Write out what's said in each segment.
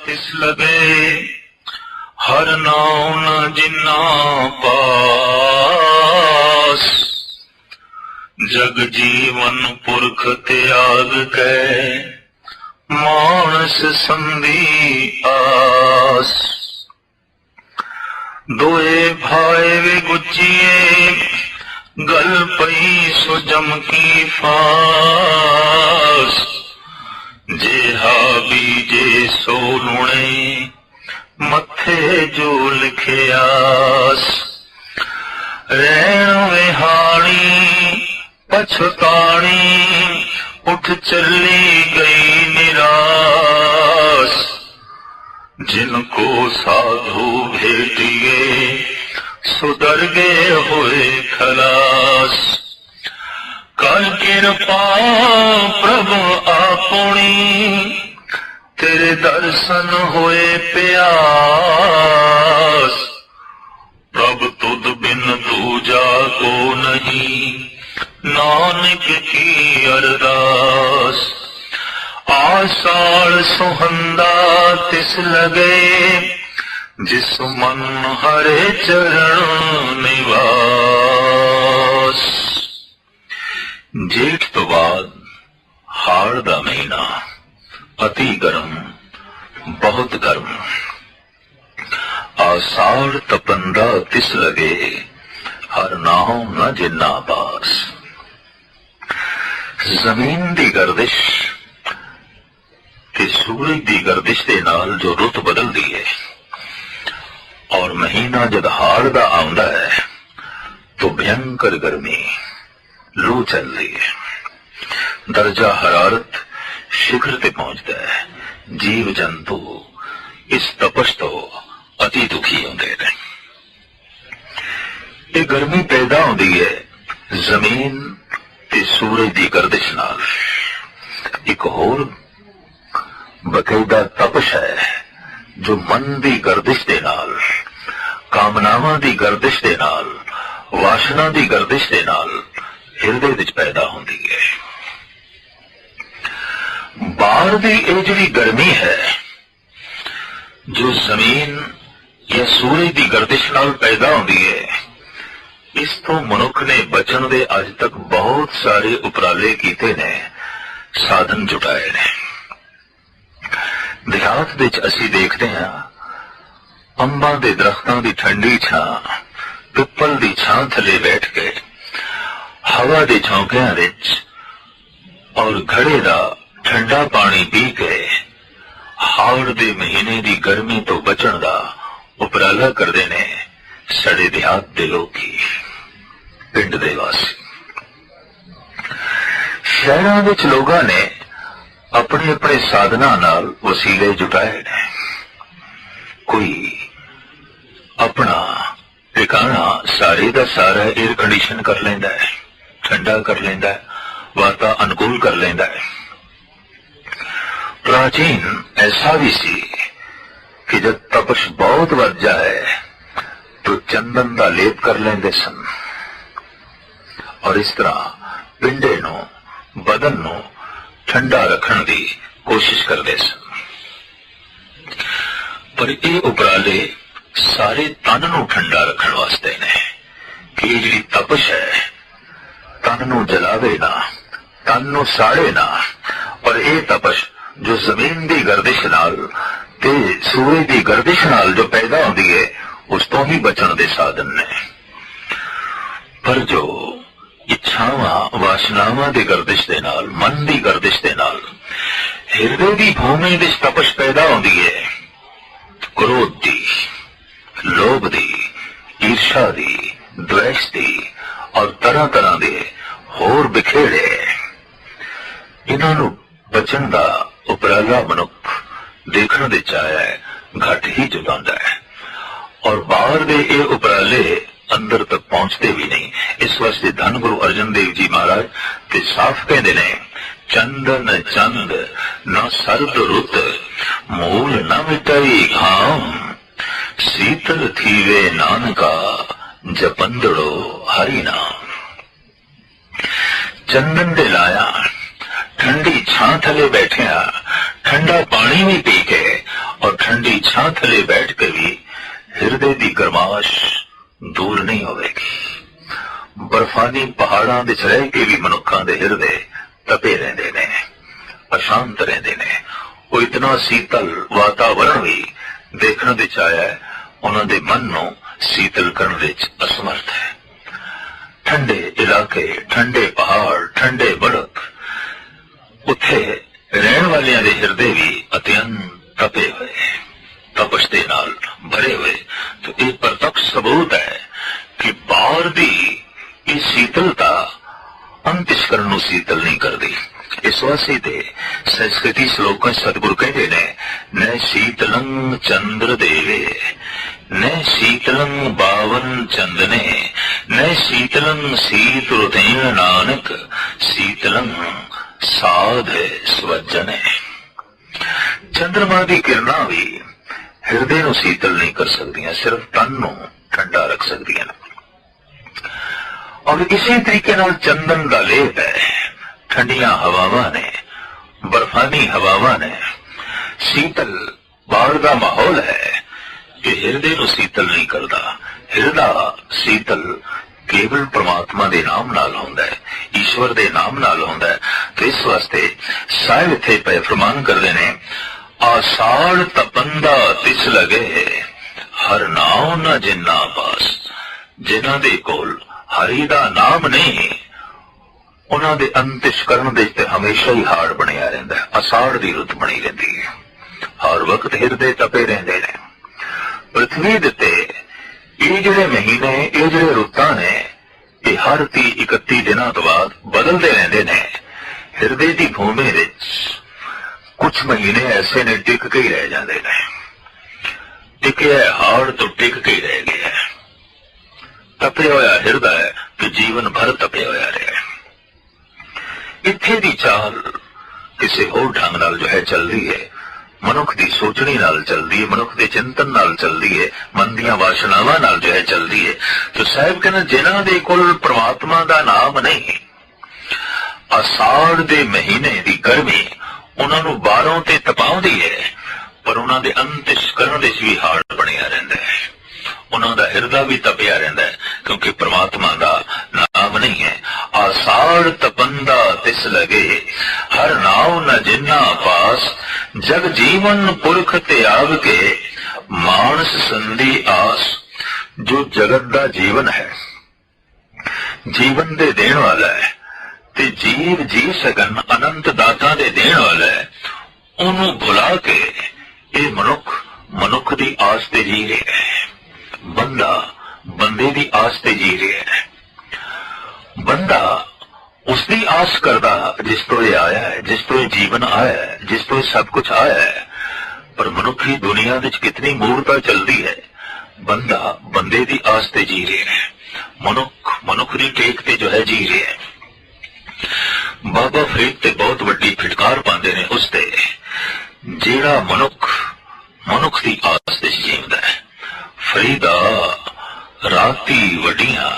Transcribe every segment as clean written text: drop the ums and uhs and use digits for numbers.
तिस लगे, हर नाम न जिन्ना पास। जग जीवन पुरख त्याग कै, मानस संधि आस। दोए भाई वे गुचिए, गल पई सो जम की फास। जेहा बीजे सो लुणे, मथे जो लिखे आस। रैण विहाणी पछताणी, उठ चली गई निराश। जिनको साधु भेटिए, सुधर गए हुए खलास। कर कृपा प्रभु आपनी, तेरे दर्शन हुए प्यास। प्रभ तुद बिन दूजा को नहीं, नानक की अरदास। आषाढ़ सुहंदा तिस लगे, जिस मन हरे चरण निवास। जेठ तो बाद हाड़ दा महीना, अति गर्म बहुत गर्म। आषाढ़ तपंदा तिस लगे, हर नाहों न जिन्ना पास। जमीन दी गर्दिश ते सूरज दी गर्दिश दे नाल जो रुत बदलदी है, और महीना जद हाड़ दा आउंदा है तो भयंकर गर्मी लू चलदी है। दर्जा हरारत शिखर ते पहुंचता है। जीव जंतु इस तपश तो अति दुखी होंदे ने। ये गर्मी पैदा होंदी है जमीन ते सूरज दी गर्दिश नाल। एक होर बकायदा तपश है जो मन दी गर्दिश दे नाल, कामनावां दी गर्दिश दे नाल, वासना दी गर्दिश दे नाल हिरदे विच पैदा होंदी है। बाहर दी ये जिहड़ी गर्मी है जो जमीन या सूरज दी गर्दिश नाल पैदा होंदी है, इस तो मनुख ने बचन दे अज तक बहुत सारे उपराले कीते ने, साधन जुटाए ने। देहात विच असीं देखते हैं अंबां दे दरख्तां दी ठंडी छां, पिपल दी छां थले बैठ के हवा दे झोंकियां विच और घड़े दा ठंडा पानी पी के हाड़ दे महीने दी गर्मी तो बचण दा उपराला करदे ने साडे देहात दे लोकी, पिंड दे वासी। शहरां विच लोगां ने अपने अपने साधना नाल वसीले जुटाए ने। कोई अपना ठिकाना सारे दा सारा एयर कंडीशन कर लेंदा है, ठंडा कर लेंदा है, वाता अनुकूल कर लेंदा है। प्राचीन ऐसा भी सी कि जब तपश बहुत बढ़ जाए तो चंदन का लेप कर लेंदे सन, और इस तरह पिंडे नूं बदन नूं ठंडा रखने की कोशिश करते सन। पर ये उपराले सारे तन नूं ठंडा रखने वास्ते ने कि ये जिहड़ी तपश है तन नूं जलावे ना, तन नूं साड़े ना। और ये तपश जो जमीन की गर्दिश नाल ते सूरज की गर्दिश नाल जो पैदा होती है, उस तो ही बचन के साधन ने। पर जो इच्छावां वासनावां दी गर्दिश दे नाल, मन दी गर्दिश दे नाल हिरदे दी भूमि विच तपश पैदा होंदी है, क्रोध दी, लोभ दी, ईर्षा दी, द्वेष दी और तरह तरह दे होर बिखेड़े, इन्हां नूं बचन दा उपराला मनुख देखण दे चाया है घट ही जुटांदा है। और बाहर दे ये उपराले अंदर तक पहुंचते भी नहीं। इस वास्ते धन गुरु अर्जन देव जी महाराज ते साफ कहते ने, चंदन चंद न सर्द रुत, मूल न मिटाई घाम, शीतल थीवे नानका, जपंदड़ो हरि नाम। चंदन दे लाया, ठंडी छां थले बैठिया, ठंडा पानी भी पी के और ठंडी छां थले बैठ के भी हिरदे की गरमाश दूर नहीं होगी। बर्फानी पहाड़ां विच रह के भी मनुखां दे हिरदे तपे रहिंदे ने, अशांत रहिंदे ने। वो इतना शीतल वातावरण भी देखने विच आया है, उन्हां दे मन नूं शीतल करन विच असमर्थ है। ठंडे इलाके, ठंडे पहाड़, ठंडे बड़क, उत्थे रहण वालियां दे हिरदे भी अत्यंत तपे हुए, तपश दे नाल भरे हुए। तो यह प्रत्यक्ष सबूत है कि बाहर दी ये शीतलता अंतस्करण नूं शीतल नहीं करती। इस वास्ते ते संस्कृति श्लोक सतगुरु कहते ने, न शीतलं चंद्र देवे, न शीतलं बावन चंदने, न शीतलं शीत रुतेन नानक, शीतलं साध स्वजने। चंद्रमा की किरणा भी हिरदे नूं शीतल नहीं कर सकदियां, सिर्फ तन नूं ठंडा रख सकदियां। और इसी तरीके नाल चंदन का लेप है, ठंडिया हवावां ने, बर्फानी हवावां ने, शीतल बाहर का माहौल है, ये हिरदे नूं शीतल नहीं करता। हिरदा शीतल केवल परमात्मा दे नाम नाल होंदा है, ईश्वर दे नाम नाल होंदा है। तो इस वास्ते साहिब इत्थे पे फरमान करदे ने, आषाढ़ तपंदा तिस लगे, हर नाम न जिन्ना पास। जिन्हां दे कोल हरि दा नाम नहीं, उन्हां दे अंतस्करण दे ते हमेशा ही हाड़ बनिया रहिंदा है, आषाढ़ दी रुत बनी रहिंदी है, हर वक्त हिरदे तपे रहिंदे ने। पृथ्वी दे ते ये जिहड़े महीने, ये जिहड़े रुतां ने, ये हर 30-31 दिनां तो बाद बदलते रहंदे ने। हिरदे दी भूमि विच कुछ महीने ऐसे ने टिक के ही रह जाते ने, टिके हाड़ तो टिक के ही रह गए। तपे होया हिरदा है कि जीवन भर तपे होया रहे। इत्थे दी चाल किसी होर ढंग नाल जो है चलदी है, मनुख दी सोचनी नाल चलदी है, मनुख दे चिंतन नाल चलदी है, मन दियां वासनावां नाल जो है चलदी है। तो साहिब कहना, जिन्हां दे कोल परमात्मा दा नाम नहीं, आषाढ़ दे महीने दी गर्मी उन्हां नूं बाहरों ते तपाउंदी है, पर उन्हां दे अंतस्करण विच भी हाड़ बनिया रहिंदा है, उन्हां दा हिरदा भी तपिया रहिंदा है, क्योंकि परमात्मा दा नाम नहीं है। आषाढ़ तपंदा तिस लगे, हर नाव न जिन्ना पास। जग जीवन पुरख त्याग के, मानस संधि आस। जो जगत दा जीवन है, जीवन दे देण वाला है, ते जीव जी सकन अनंत दाता दे देण वाला है, ओनू भुला के ये मनुख दी आस ते जी रहा है। बंदा बंदे दी आस ते जी रहा है। बंदा उसकी आस करदा जिस तो ये आया है, जिस तो ये जीवन आया है, जिस तो ये सब कुछ आया है। पर मनुखी दुनिया विच कितनी मूर्ता चलती है। बंदा बंदे दी आस ते जी रहा है, मनुख दी टेक ते जो है जी रहा है। बाबा फरीद ते बहुत वड्डी फिटकार पांदे ने उसते, जेड़ा मनुख दी आस ते जींदा है। फरीदा राती वडियां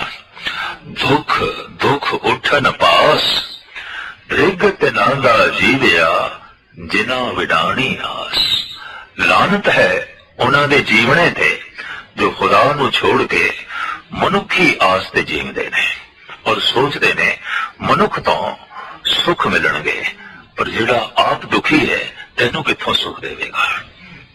दुख उठन पास, रिगत नांदा जीविया जिना विडाणी आस। लानत है उन्हां दे जीवने ते जो खुदा नू छोड़ के मनुखी आस ते जींदे ने और सोचते ने मनुख तो सुख मिलणगे, पर जेड़ा आप दुखी है तेनू कित्थों सुख देवेगा।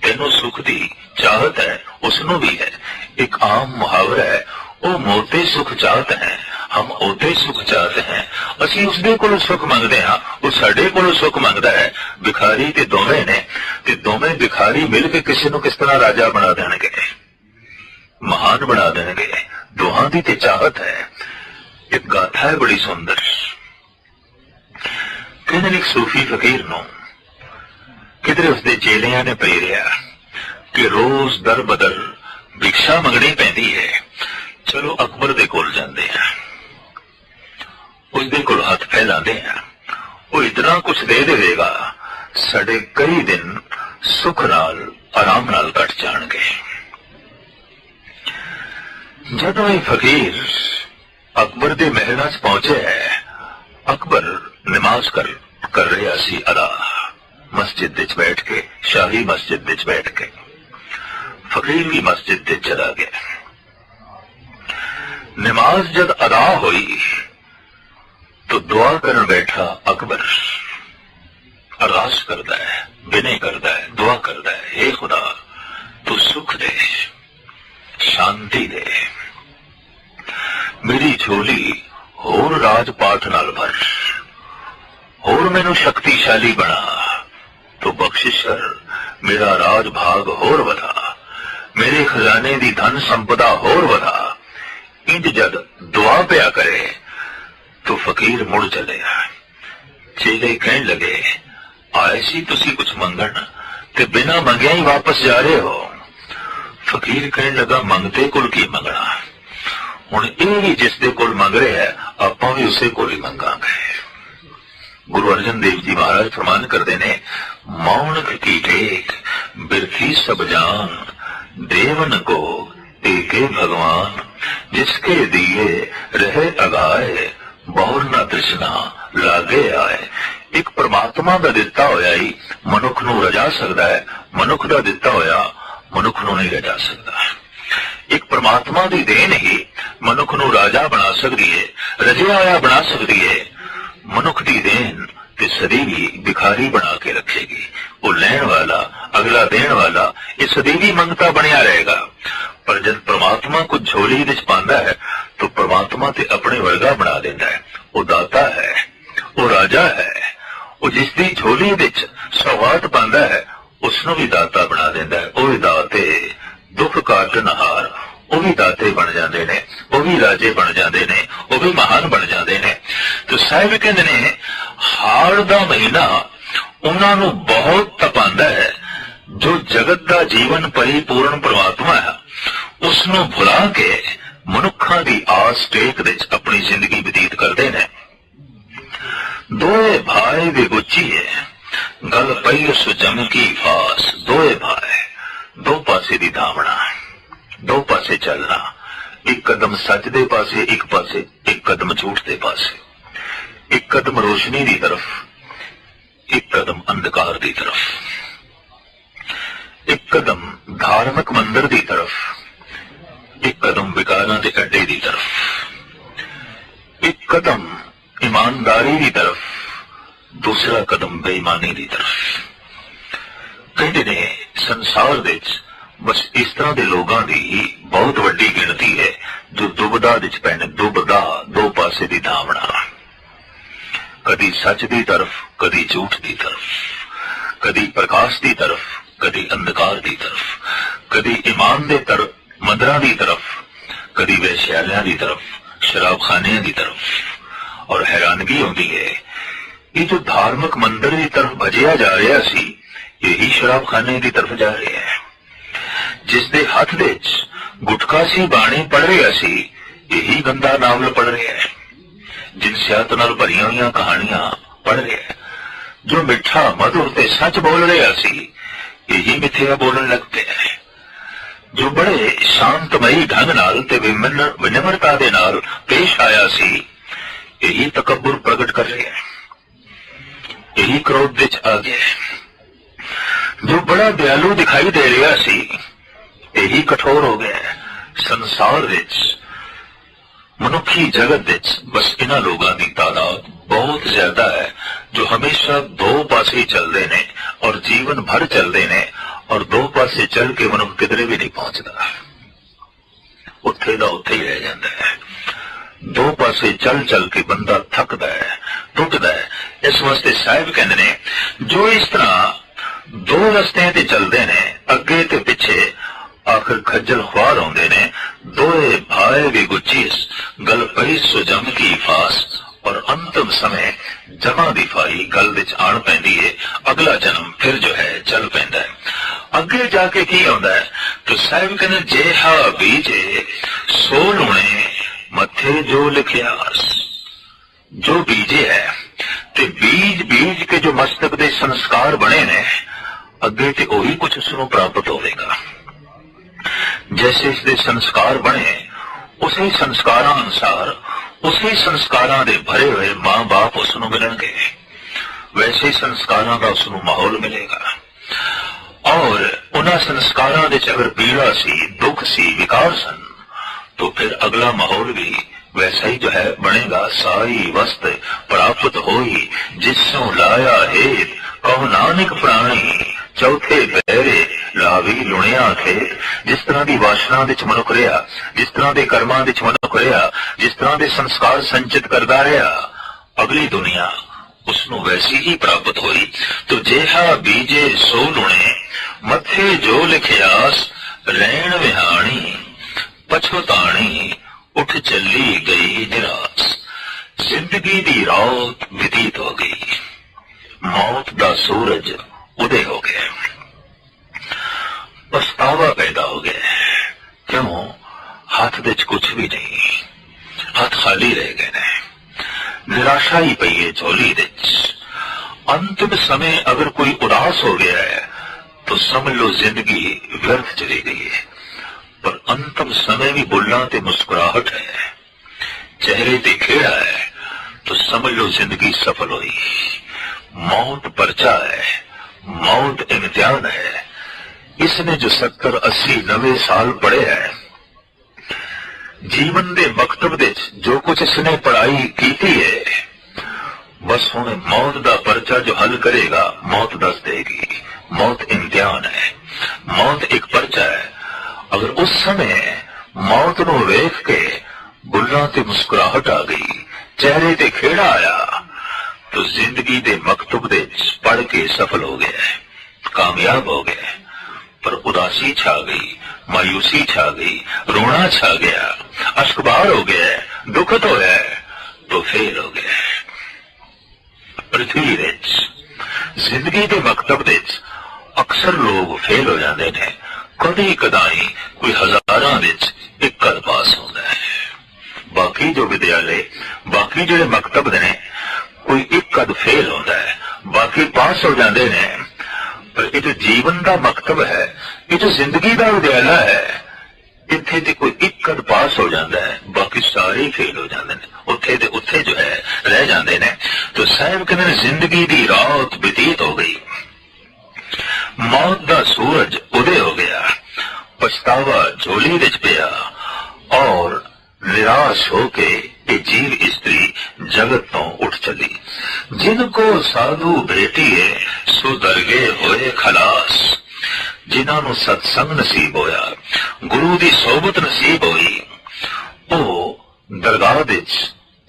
तेनू सुख दी चाहत है, उसनू भी है। एक आम मुहावरा है, ओ मोते सुख चाहते हैं, हम ओते सुख चाहते हैं। असी उसदे कोलों सुख मंगते हाँ, वो साडे कोलों सुख मंगता है। भिखारी ते दोवें ने, ते दोवें भिखारी मिल के किसी नू किस तरह राजा बना देणगे, महान बना देणगे। दोहां दी ते चाहत है। एक गाथा है बड़ी सुंदर। कहने एक सूफी फकीर नू किधरे उसदे चेलियां ने प्रेरिया कि रोज दर बदर भिक्षा मंगनी पैंदी है, चलो अकबर दे कोल जांदे हैं, उसदे कोल हथ फैलांदे हैं, वो इतना कुछ दे देगा साडे कई दिन सुख नाल आराम नाल कट जाणगे। जदों ये फकीर अकबर दे महलां च पहुंचे है, अकबर नमाज कर रहा सी अदा, मस्जिद मस्जिद विच बैठ के, शाही मस्जिद विच बैठ के। फकीर भी मस्जिद विच चला गया। नमाज जब अदा हुई तो दुआ करन बैठा अकबर। अरदास करता है, विनय करता है, दुआ करता है, हे खुदा तू सुख दे, शांति दे, मेरी झोली होर राजपाठ नाल भर, होर मैनू शक्तिशाली बना, तो बख्शिश कर, मेरा राज भाग होर वधा, मेरे खजाने दी धन संपदा होर वधा। इंज जद दुआ पिया करे तो फकीर मुड़ चले। चेले कहने लगे, आए सी तुसी कुछ मंगण ते बिना मंगिया ही वापस जा रहे हो। फकीर कहने लगा, मंगते कुल की मंगना, हुण ये भी जिसदे कोल मंग रहे है आपां भी उसे कोल ही मंगांगे। गुरु अर्जन देव जी महाराज फरमान करते ने, मौनक की टेक बिरथी सब जान, देवन को एके भगवान, जिसके दिए रहे अगाए, बहुर न तृष्णा लागे आए। एक परमात्मा का दिता होया ही मनुख नूं रजा सकता है, मनुख का दिता होया मनुख नूं नहीं रजा सकता। एक परमात्मा की देन ही मनुख नूं राजा बना सकती है, रजिया होया बना सकती है। मनुख की देन ते सदैवी भिखारी बना के रखेगी। वो लैण वाला, अगला देण वाला, ये सदैवी मंगता बनया रहेगा। पर जब परमात्मा को झोली विच पांदा है तो परमात्मा ते अपने वर्गा बना देता है। वो दाता है, वो राजा है, वो जिसदी झोली विच सौगात पांदा है उसनों भी दाता बना देता है। वो भी दाते दुख काटन हार, वो भी दाते बन जाते ने, वो भी राजे बन जाते ने, वो भी महान बन जाते ने। तो साहिब कहते ने, हाड़ दा महीना उन्होंने बहुत तपांदा है। जो जगत का जीवन परिपूर्ण परमात्मा है उसनों भुला के मनुखा की आस टेक विच अपनी जिंदगी बतीत करते हैं। दोए भाई दी गुच्ची है, गल पई उस जम की फास। दोए भाई, दो पासे दी धावना, दो पासे चलना, एक कदम सच दे पासे, एक कदम झूठ दे पासे, एक कदम रोशनी की तरफ, एक कदम अंधकार की तरफ, एक कदम धार्मिक मंदिर की तरफ, एक कदम विकारां दे अड्डे की तरफ, एक कदम ईमानदारी की तरफ, दूसरा कदम बेईमानी की तरफ। कहते ने संसार विच बस इस तरह के लोगों की बहुत वड्डी गिनती है जो दुबदा विच पैने। दुबदा, दो पासे की धावना, कदी सच की तरफ, कदी झूठ की तरफ, कदी प्रकाश की तरफ, कदी अंधकार की तरफ, कदी ईमान दे तरफ, मंदिरां की तरफ, कदी वैश्यालियां की तरफ, शराबखानियां की तरफ। और हैरानगी होती है, ये जो धार्मिक मंदिर की तरफ भजिया जा रहा सी, यही शराबखाने की तरफ जा रहा है। जिसदे हाथ विच गुटखा सी बाणी पढ़ रहा सी, यही गंदा नावल पढ़ रहा है। जिनसियात नाल भरियां हुई कहानियां पढ़ रहा है। जो मिठा मधुर ते सच बोल रहा सी, यही मिथ्या बोलने लग पिया है। जो बड़े शांतमयी ढंग नाल ते विनम्रता दे नाल पेश आया सी, यही तकब्बुर प्रगट कर रहा है, यही क्रोध विच आ गया। जो बड़ा दयालु दिखाई दे रहा सी, यही कठोर हो गया। संसार विच, मनुखी जगत विच बस इन्हां लोगों की तादाद बहुत ज्यादा है जो हमेशा दो पासे चलते ने और जीवन भर चलते ने, और दो पासे चल के मनुख किधरे भी नहीं पहुंचता, उत्थे दा उत्थे ही रह जाता है। दो पासे चल चल के बंदा थकदा है, टुटदा है। इस वास्ते साहिब कहते ने, जो इस तरह दो रस्ते ते चलते ने, अगे ते पिछे, आखिर खज्जल ख्वार होंदे ने। दोए भाई भी गुच्चीस, गल पई सो जम की फास। और अंतिम समय जमा दी फाई गल विच आण पैंदी है। अगला जन्म फिर जो है चल पैंदा है। अगे जाके की होंदा है, तो साहिब कहने, जे हा बीजे सो लूणे मथे जो लिखियास। जो बीजे है ते बीज बीज के जो मस्तक दे संस्कार बने ने, अगे ते ओही कुछ उसनों प्राप्त होवेगा। जैसे इसके संस्कार बने, उसी संस्कारां अनुसार, उसी संस्कारां दे भरे हुए मां बाप उसनों मिलणगे। वैसे संस्कारां दा उसनूं माहौल मिलेगा। और उन्हां संस्कारां दे अगर पीड़ा सी, दुख सी, विकार सन, तो फिर अगला माहौल भी वैसा ही जो है बनेगा। साई वस्त प्राप्त होई जिसों लाया हेत, कहो नानक प्राणी चौथे पैरे लावी लुणिया खेत। जिस तरह की वासना विच मनुख रहा, जिस तरह के कर्मां विच मनुख रहा, जिस तरह के संस्कार संचित करता रहा, अगली दुनिया उसनों वैसी ही प्राप्त हुई। तो जेहा बीजे सो लुणे, मथे जो लिखियास, रैण विहाणी पछोताणी, उठ चली गई निराश। जिंदगी दी रात व्यतीत हो गई, मौत दा सूरज उदय हो गया, पछतावा पैदा हो गया। क्यों? हाथ विच कुछ भी नहीं, हाथ खाली रह गए ने, निराशा ही पई है झोली विच। अंतिम समय अगर कोई उदास हो गया है तो समझ लो जिंदगी व्यर्थ चली गई है। पर अंतिम समय भी बुल्लां ते मुस्कुराहट है, चेहरे ते खेड़ा है, तो समझ लो जिंदगी सफल हुई। मौत पर्चा है, मौत इम्तिहान है। इसने जो 70, 80, 90 साल पढ़े है, जीवन दे मकतब दे जो कुछ इसने पढ़ाई की है, बस हुण मौत दा पर्चा जो हल करेगा मौत दस देगी। मौत इम्तिहान है, मौत एक पर्चा है। अगर उस समय मौत नूं वेख के बुल्लां ते मुस्कुराहट आ गई, चेहरे ते खेड़ा आया, तो जिंदगी दे मकतब दे पढ़ के सफल हो गया, कामयाब हो गया। पर उदासी छा गई, मायूसी छा गई, रोना छा गया, अश्कबार हो गया, दुखत होया, तो फेल हो गया। पृथ्वी विच जिंदगी के मकतब विच अक्सर लोग फेल हो जाते हैं। कदी कदाई कोई हजारां विच एक कद पास होता है। बाकी जो विद्यालय, बाकी जो मकतब ने, कोई एक कद फेल होता है, बाकी पास हो जाते हैं। पर ये जो जीवन का मकतब है, ये जो जिंदगी का विद्यालय है, इत्थे ते कोई एक कद पास हो जाता है, बाकी सारे फेल हो जाते हैं, उत्थे ते उत्थे जो है रह जाते हैं। तो साहब कहते जिंदगी की रात व्यतीत हो गई, मौत का सूरज उदय हो गया, पछतावा झोली विच पिया, और निराश होके ये जीव स्त्री जगत तो उठ चली। जिनको साधु भेटीए सो दरगे होए खलास। जिन्होंने सत्संग नसीब होया, गुरु की सोबत नसीब हुई, वो दरगाह विच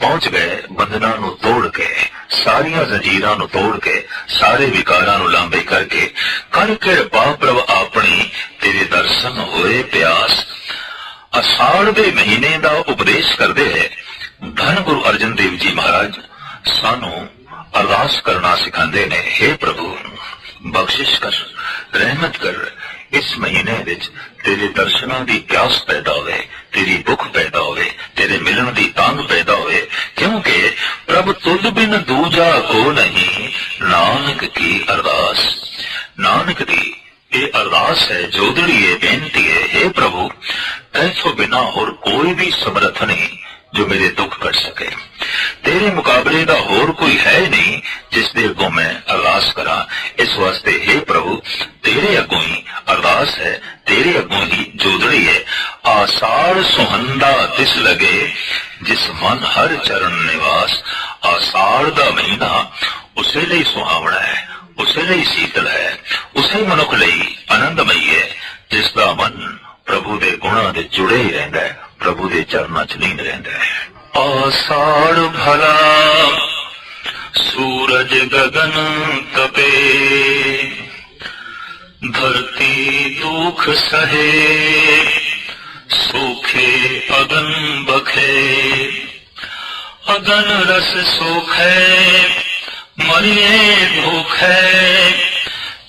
पहुंच गए। बंधना नू तोड़ के, सारिया जंजीरां नू तोड़ के, सारे विकारां नू लांबे करके, करके बाप्रभ अपनी तेरे दर्शन होए प्यास। अषाढ़ दे महीने का उपदेश करते है धन गुरु अर्जन देव जी महाराज सानू अरदास करना सिखाते ने। हे प्रभु बख्शिश कर, रहमत कर, इस महीने विच तेरे दर्शनां दी प्यास पैदा होवे, तेरी भुख पैदा होवे, तेरे मिलन दी तांग पैदा होवे। क्योंकि प्रभु तुझ बिन दूजा को नहीं, नानक की अरदास। नानक दी ये अरदास है, जोदड़ी है, बेनती है। हे प्रभु ऐसो बिना और कोई भी समर्थ नहीं जो मेरे दुख कट सके। तेरे मुकाबले का होर कोई है नहीं जिसदे अगों मैं अरदास करा। इस वास्ते हे प्रभु तेरे अगों ही अरदास है, तेरे अगों ही जोदड़ी है। आषाढ़ सुहंदा तिस लगे, जिस मन हर चरण निवास। आषाढ़ का महीना उसे लिए सुहावना है, उसे लिए शीतल है, उसे मनुख लिए आनंदमयी है जिसका मन प्रभु दे गुणा दे जुड़े ही रहता है, प्रभु दे चरणा च लीन रहता है। आषाढ़ भला सूरज गगन तपे, धरती दुख सहे, सूखे अगन बखे। अगन रस सोखे, मरिए भूखे,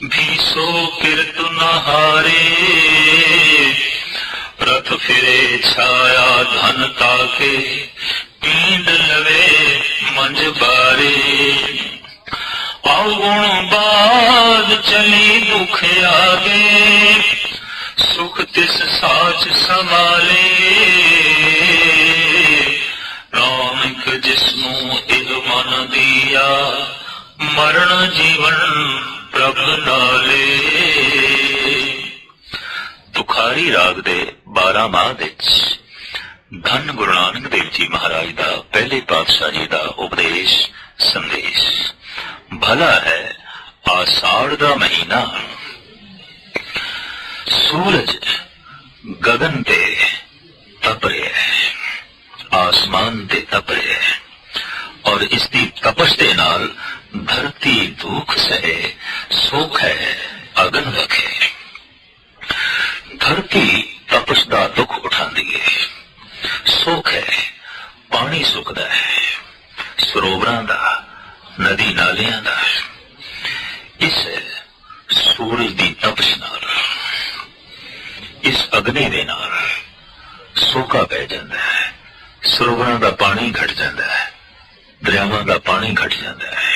भीसो किरत नहारे। रथ फिरे छाया धन ताके, पींड लवे मंज बारे। अवगुण बाद चली दुख आगे, सुख तिस साच संभाले। नानक जिसनु इह मन दिया, मरण जीवन प्रभ नाले। तुखारी राग दे 12 माह विच धन गुरु नानक देव जी महाराज दा पहले पातशाह जी दा उपदेश संदेश। भला है आषाढ़ दा महीना, सूरज गगन ते तप रहा है, आसमान ते तप रहा है, और इसकी तपश दे नाल धरती दुख सहे, सुख है अगन रखे। धरती तपश दा दुख उठांदी है, सुख है पानी सुखदा है, सरोवरां दा नदी नालियां दा। इस सूरज दी तपश नाल, इस अग्नि दे नाल सोका पै जांदा है, सरोवरां दा पानी घट जांदा है, दरियावां दा पानी घट जांदा है।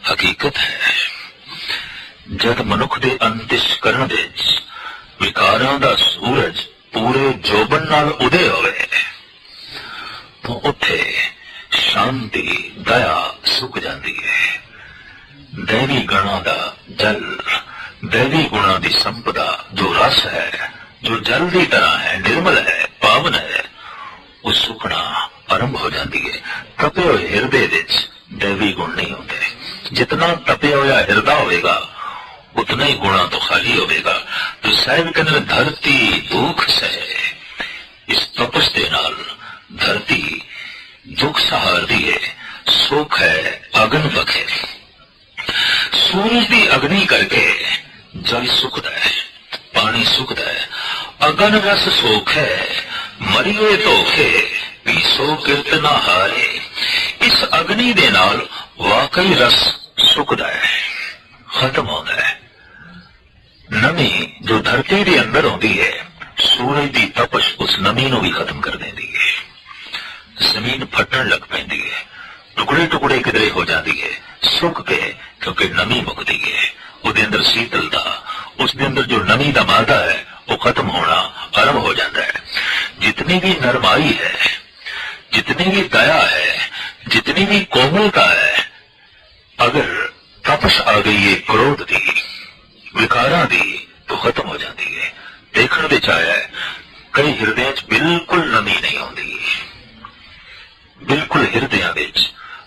हकीकत है जद मनुख दे अंतਿਸ਼ਕਰਣ विच विकारां दा सूरज पूरे जोबन नाल उदय होवे तो उत्थे शांति दया सुक जाती है। दैवी गणों का जल, दैवी गुणों की संपदा जो रस है, जो जल की तरह है, निर्मल है, पावन है, वो सुकना आरंभ हो जाती है। तपे हुए हिरदे विच दैवी गुण नहीं होते। जितना तपे हुआ हिरदा होगा उतना ही गुणा तो खाली होगा। तो साहिब कहते धरती दुख सहे, इस तपस के नाल धरती दुख सहारती है, सुख है अगन बखे। सूरज की अग्नि करके जल सुखदा है, पानी सुखदा है, अगन रस सोख है, मरिए धोखे पीसो कीर्तना हारे। इस अग्नि दे नाल वाकई रस सुखदा है, खत्म होता है। नमी जो धरती के अंदर आती है, सूरज की तपश उस नमी को भी खत्म कर देती है। जमीन फटन लग पैंदी है, टुकड़े टुकड़े किधरे हो जाती है, सुख के, क्योंकि नमी मुकती है। उसके अंदर शीतलता, उसके अंदर जो नमी का मादा है वो खत्म होना आरंभ हो जाता है। जितनी भी नरमाई है, जितनी भी दया है, जितनी भी कोमलता है, अगर तपश आ गई है क्रोध की, विकारा दी, तो खत्म हो जाती है। देखने विच आया है कई हिरदे बिल्कुल नमी नहीं आती, बिल्कुल हिरदे विच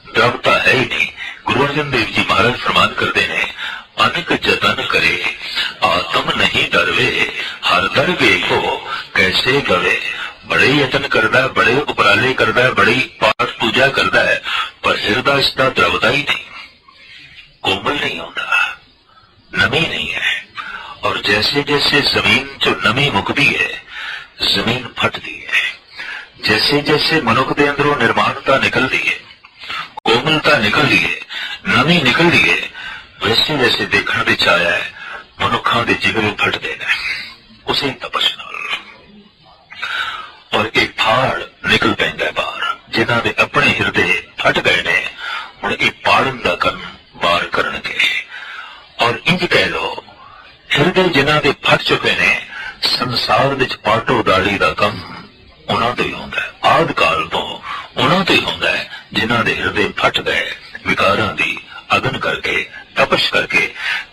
द्रवता है ही नहीं। गुरु अर्जन देव जी महाराज फरमान करते हैं, अनक जतन करे आत्म नहीं डरवे, हर दर देखो कैसे गवे। बड़े यतन करता है, बड़े उपराले करता है, बड़ी पाठ पूजा करता है, पर हिरदा इसका द्रवता ही नहीं, कोमल नहीं होता, नमी नहीं है। और जैसे जैसे जमीन जो नमी मुकती है, जमीन फटती है। जैसे जैसे मनुख के अंदरों निर्माणता निकलती है, कोमलता निकलती है, नमी निकलती है, वैसे वैसे देखने विच आया है मनुखों के जिगरे फटते हैं उसे तपश नाल। और एक फाड़ निकल पैंदा है बाहर, जिन्हां दे अपने हिरदे फट गए ने, हुण एक पाड़न का काम बाहर करनगे। और इंज कह लो हिरदे जिन्हां दे फट चुके ने, संसार विच पाटो दाड़ी का काम उन्हां तो ही होंदा है। आदि काल तो उन्हां तो ही होंदा है जिन्हां दे हिरदे फट गए विकारां दी अगन करके, तपश करके।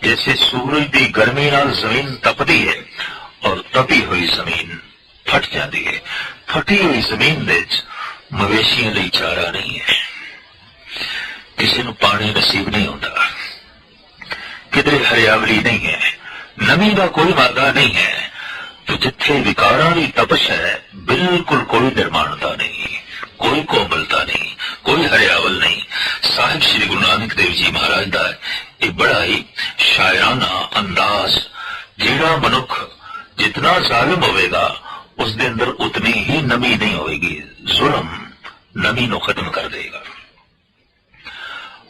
जैसे सूरज की गर्मी नाल जमीन तपती है और तपी हुई जमीन फट जाती है। फटी हुई जमीन विच मवेशियों लिए चारा नहीं है, किसी को पानी नसीब नहीं होता, किधरे हरियावली नहीं है, नमी का कोई मादा नहीं है। तो जिथे विकारां की तपश है, बिल्कुल कोई निर्माणता नहीं, कोई कोमलता नहीं, कोई हरियावल नहीं। साहिब श्री गुरु नानक देव जी महाराज का एक बड़ा ही शायराना अंदाज, जेड़ा मनुख जितना जालिम होगा उसके अंदर उतनी ही नमी नहीं होगी। जुल्म नमी को खत्म कर देगा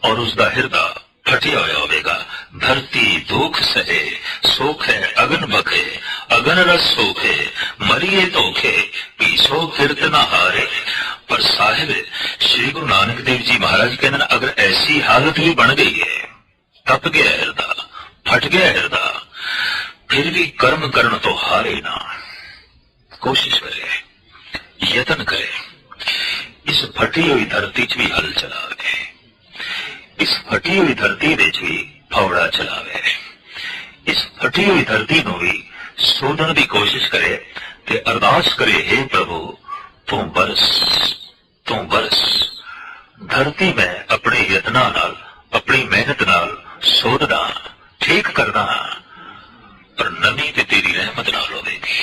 और उसका हिरदा फटिया हुआ होगा। धरती दुख सहे, सोख है अगन बखे, अगन रस सोखे, मरिए धोखे पीसो कीर्तना हारे। पर साहिब श्री गुरु नानक देव जी महाराज कहते हैं, अगर ऐसी हालत भी बन गई है, तप गया हिरदा, फट गया हिरदा, फिर भी कर्म करने तो हारे ना, कोशिश करे, यत्न करे, इस फटी हुई धरती च भी हल चलावे, इस फटी हुई धरती विच भी फौड़ा चलावे, इस फटी हुई धरती नूं भी सोधण की कोशिश करे ते अरदास करे, हे प्रभु तू बरस। धरती में अपने यत्नां नाल, अपनी मेहनत नाल सोधदा, ठीक करदा, पर नमी ते तेरी रहमत नाल होवेगी,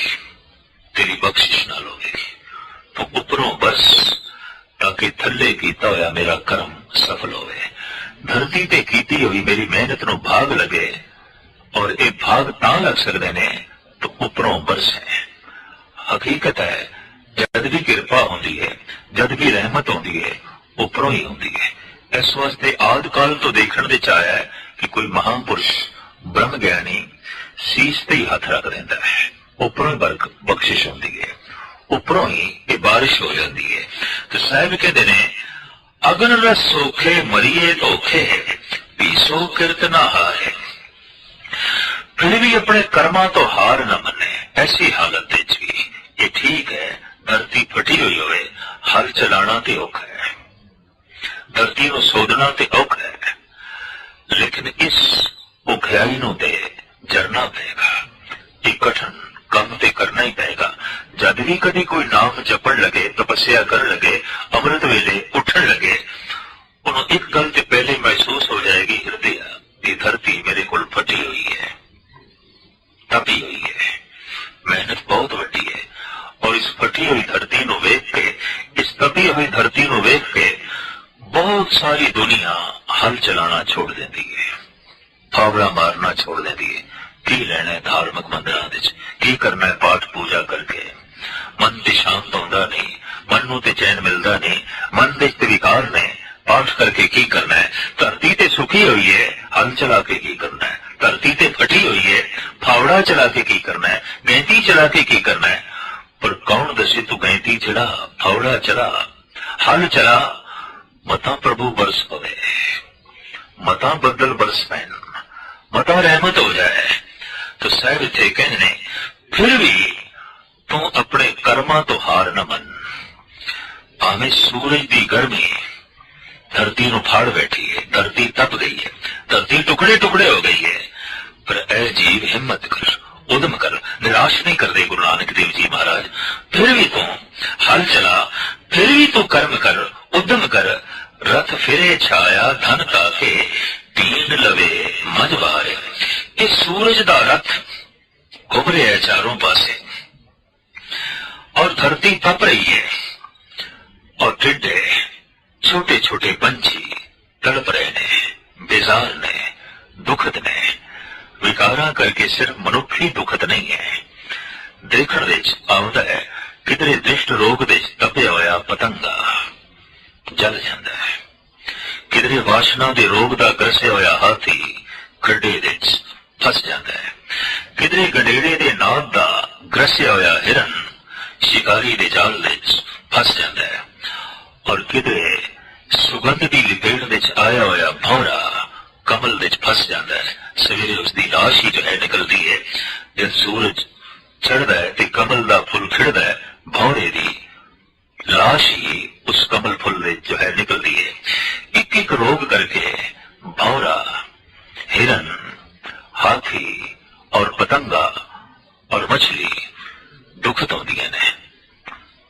तेरी बख्शिश नाल होवेगी। तू उपरों बरस ताकि थल्ले कीता होया मेरा कर्म सफल होवे, धरती ते कीती हुई मेरी मेहनत नूं भाग लगे, और ये भाग तां लग सकते ने तो उपरों बरस है। हकीकत है जद भी किरपा होंदी है, जद भी रहमत होंदी है, उपरों ही होंदी है। इस वास्ते आदि काल तो देखण दे आया है कि कोई महापुरुष ब्रह्म ज्ञानी सीस ते ही हथ रख देता है, उपरों ही बख्शिश होंदी है, उपरों ही ये बारिश हो जाती है। तो साहब कहते ने अगन रस सोखे मरिए धोखे, पीसो किरत ना हारे। फिर भी अपने कर्मा तो हार न मने, ऐसी हालत विच भी ये ठीक है धरती फटी हुई होवे, हल चलाना ते औखा है, धरती को सोधना ते औखा है, लेकिन इस औखियाई नूं ते जरना पेगा, एक कठिन काम ते करना ही पेगा। जद भी कभी कोई नाम जपण लगे, तपस्या कर लगे, अमृत वेले उठन लगे, उन्होंने एक गल ते पहले महसूस हो जाएगी, हृदय ये धरती मेरे को फटी हुई है, तपी हुई है, मेहनत बहुत वड्डी है, और इस फटी हुई धरती नूं वेख के, इस तपी हुई धरती नूं वेख के बहुत सारी दुनिया हल चलाना छोड़ देती है, फावड़ा मारना छोड़ देती है। की लेना है धार्मिक मंदिरां विच, की करना है पाठ पूजा करके, मन ते शांत होंदा नहीं, मन नूं ते चैन मिलदा नहीं, मन दे ते विकार ने, पाठ करके की करना है। धरती ते सुखी हुई है, हल चला के की करना है, धरती ते फटी हुई है, फावड़ा चला के की करना है, गैंती चला के की करना है। पर कौन दसे तू गैंती चला, फावड़ा चला, हल चला, मता प्रभु बरस पवे, मता बदल बरस पैन, मता रहमत हो जाए। तो साहब इत्थे कहने फिर भी तू अपने कर्मा तो हार न मन, भावें सूरज की गर्मी धरती नूं फाड़ बैठी है, धरती तप गई है, धरती टुकड़े टुकड़े हो गई है, पर ऐ जीव हिम्मत कर, उदम कर, निराश नहीं कर दे गुरु नानक देव जी महाराज। फिर भी तू हल चला, फिर भी तू कर्म कर, उद्यम कर, रथ फिरे छाया धन ताके, तीन लवे मझवार। ये सूरज दा रथ घूम रहा है चारों पासे, और धरती तप रही है, और टिड्डे छोटे छोटे पंछी तड़प रहे ने, बेजार ने, दुखद ने, विकारा करके सिर्फ मनुख ही दुखद नहीं है। देखण विच आउंदा है किधरे दृष्ट रोग दे तपया होया पतंगा जल जाता है, किधरे वासना दे रोग दा ग्रसिया होया हाथी खड्डे विच फस जाता है, किधरे गडेड़े दे नाद दा ग्रसिया होया हिरन शिकारी दे जाल विच फस जाता है, और किधरे सुगंध की लपेट विच आया होया भौरा कमल विच फस जाता है। सवेरे उसकी लाश ही जो है निकलती है, जब सूरज चढ़ता है तो कमल का फुल खिड़ता है, भौरे की लाश ही उस कमल फुल विच जो है निकलती है। एक एक रोग करके भौरा, हिरन, हाथी और पतंगा और मछली दुखत होंदियां ने।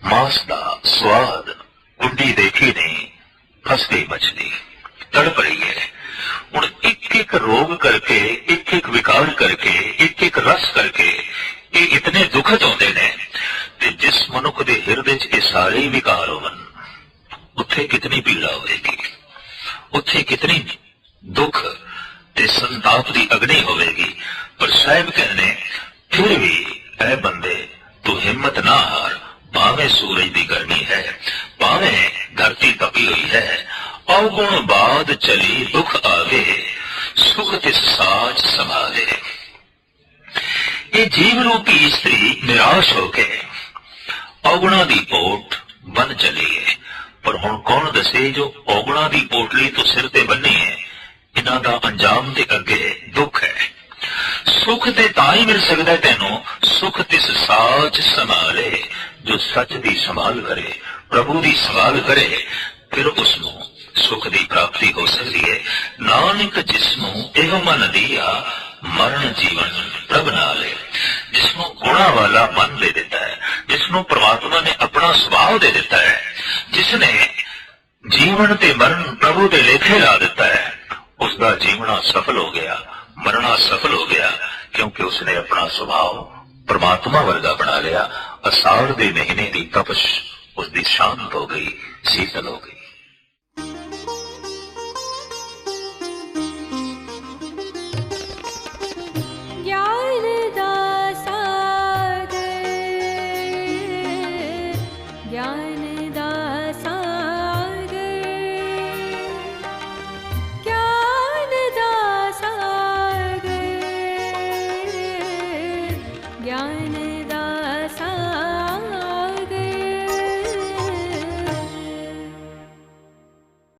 मांस का स्वाद गुड्डी देखी नहीं, फस गई मछली, तड़प रही है। हुण एक एक रोग करके, एक एक विकार करके, एक एक रस करके ये इतने दुखत होंदे ने, ते जिस मनुख दे हिरदे च ये सारे ही विकार होवन, उत्थे कितनी पीड़ा होगी, उत्थे कितनी दुख ते संताप की अग्नि होगी। पर साहिब कहने फिर भी ऐ बंदे तू हिम्मत ना हार, भावें सूरज की गर्मी है, भावें धरती तपी हुई है, अवगुण बाद चली दुख आवे, सुख तिस साज संभाले। ये जीव रूपी स्त्री निराश होके अवगुणा दी पोट बन चली है, पर हुण कौन दसे जो अवगुणा दी पोटली तो सिर ते बन्नी है, इन्हां दा अंजाम दे अगे दुख है। सुख ते तां ही मिल सकदा है तैनूं, सुख तिस साज संभाले, जो सच दी संभाल करे, प्रभु दी संभाल करे, फिर उसनूं ਸੁਖ ਦੀ ਪ੍ਰਾਪਤੀ ਹੋ ਸਕਦੀ ਹੈ। ਨਾਨਕ ਜਿਸਨੂੰ ਇਹ ਮਨ ਦੀਆ ਮਰਨ ਜੀਵਨ ਪ੍ਰਭ ਨਾਲੇ। ਜਿਸਨੂੰ ਗੁਣਾ ਵਾਲਾ ਮਨ ਦੇ ਦਿੱਤਾ ਹੈ, ਜਿਸਨੂੰ ਪ੍ਰਮਾਤਮਾ ਨੇ ਆਪਣਾ ਸੁਭਾਅ ਦੇ ਦਿੱਤਾ ਹੈ, ਜਿਸਨੇ ਜੀਵਨ ਤੇ ਮਰਨ ਪ੍ਰਭੂ ਦੇ ਲੇਖੇ ਲਾ ਦਿੱਤਾ ਹੈ, ਉਸ ਦਾ ਜੀਵਨਾ ਸਫਲ ਹੋ ਗਿਆ, ਮਰਨਾ ਸਫਲ ਹੋ ਗਿਆ, ਕਿਉਂਕਿ ਉਸਨੇ ਆਪਣਾ ਸੁਭਾਅ ਪ੍ਰਮਾਤਮਾ ਵਰਗਾ ਬਣਾ ਲਿਆ। ਅਸਾੜ ਦੇ ਮਹੀਨੇ ਦੀ ਤਪਸ਼ ਉਸਦੀ ਸ਼ਾਂਤ ਹੋ ਗਈ, ਸ਼ੀਤਲ ਹੋ ਗਈ। ज्ञान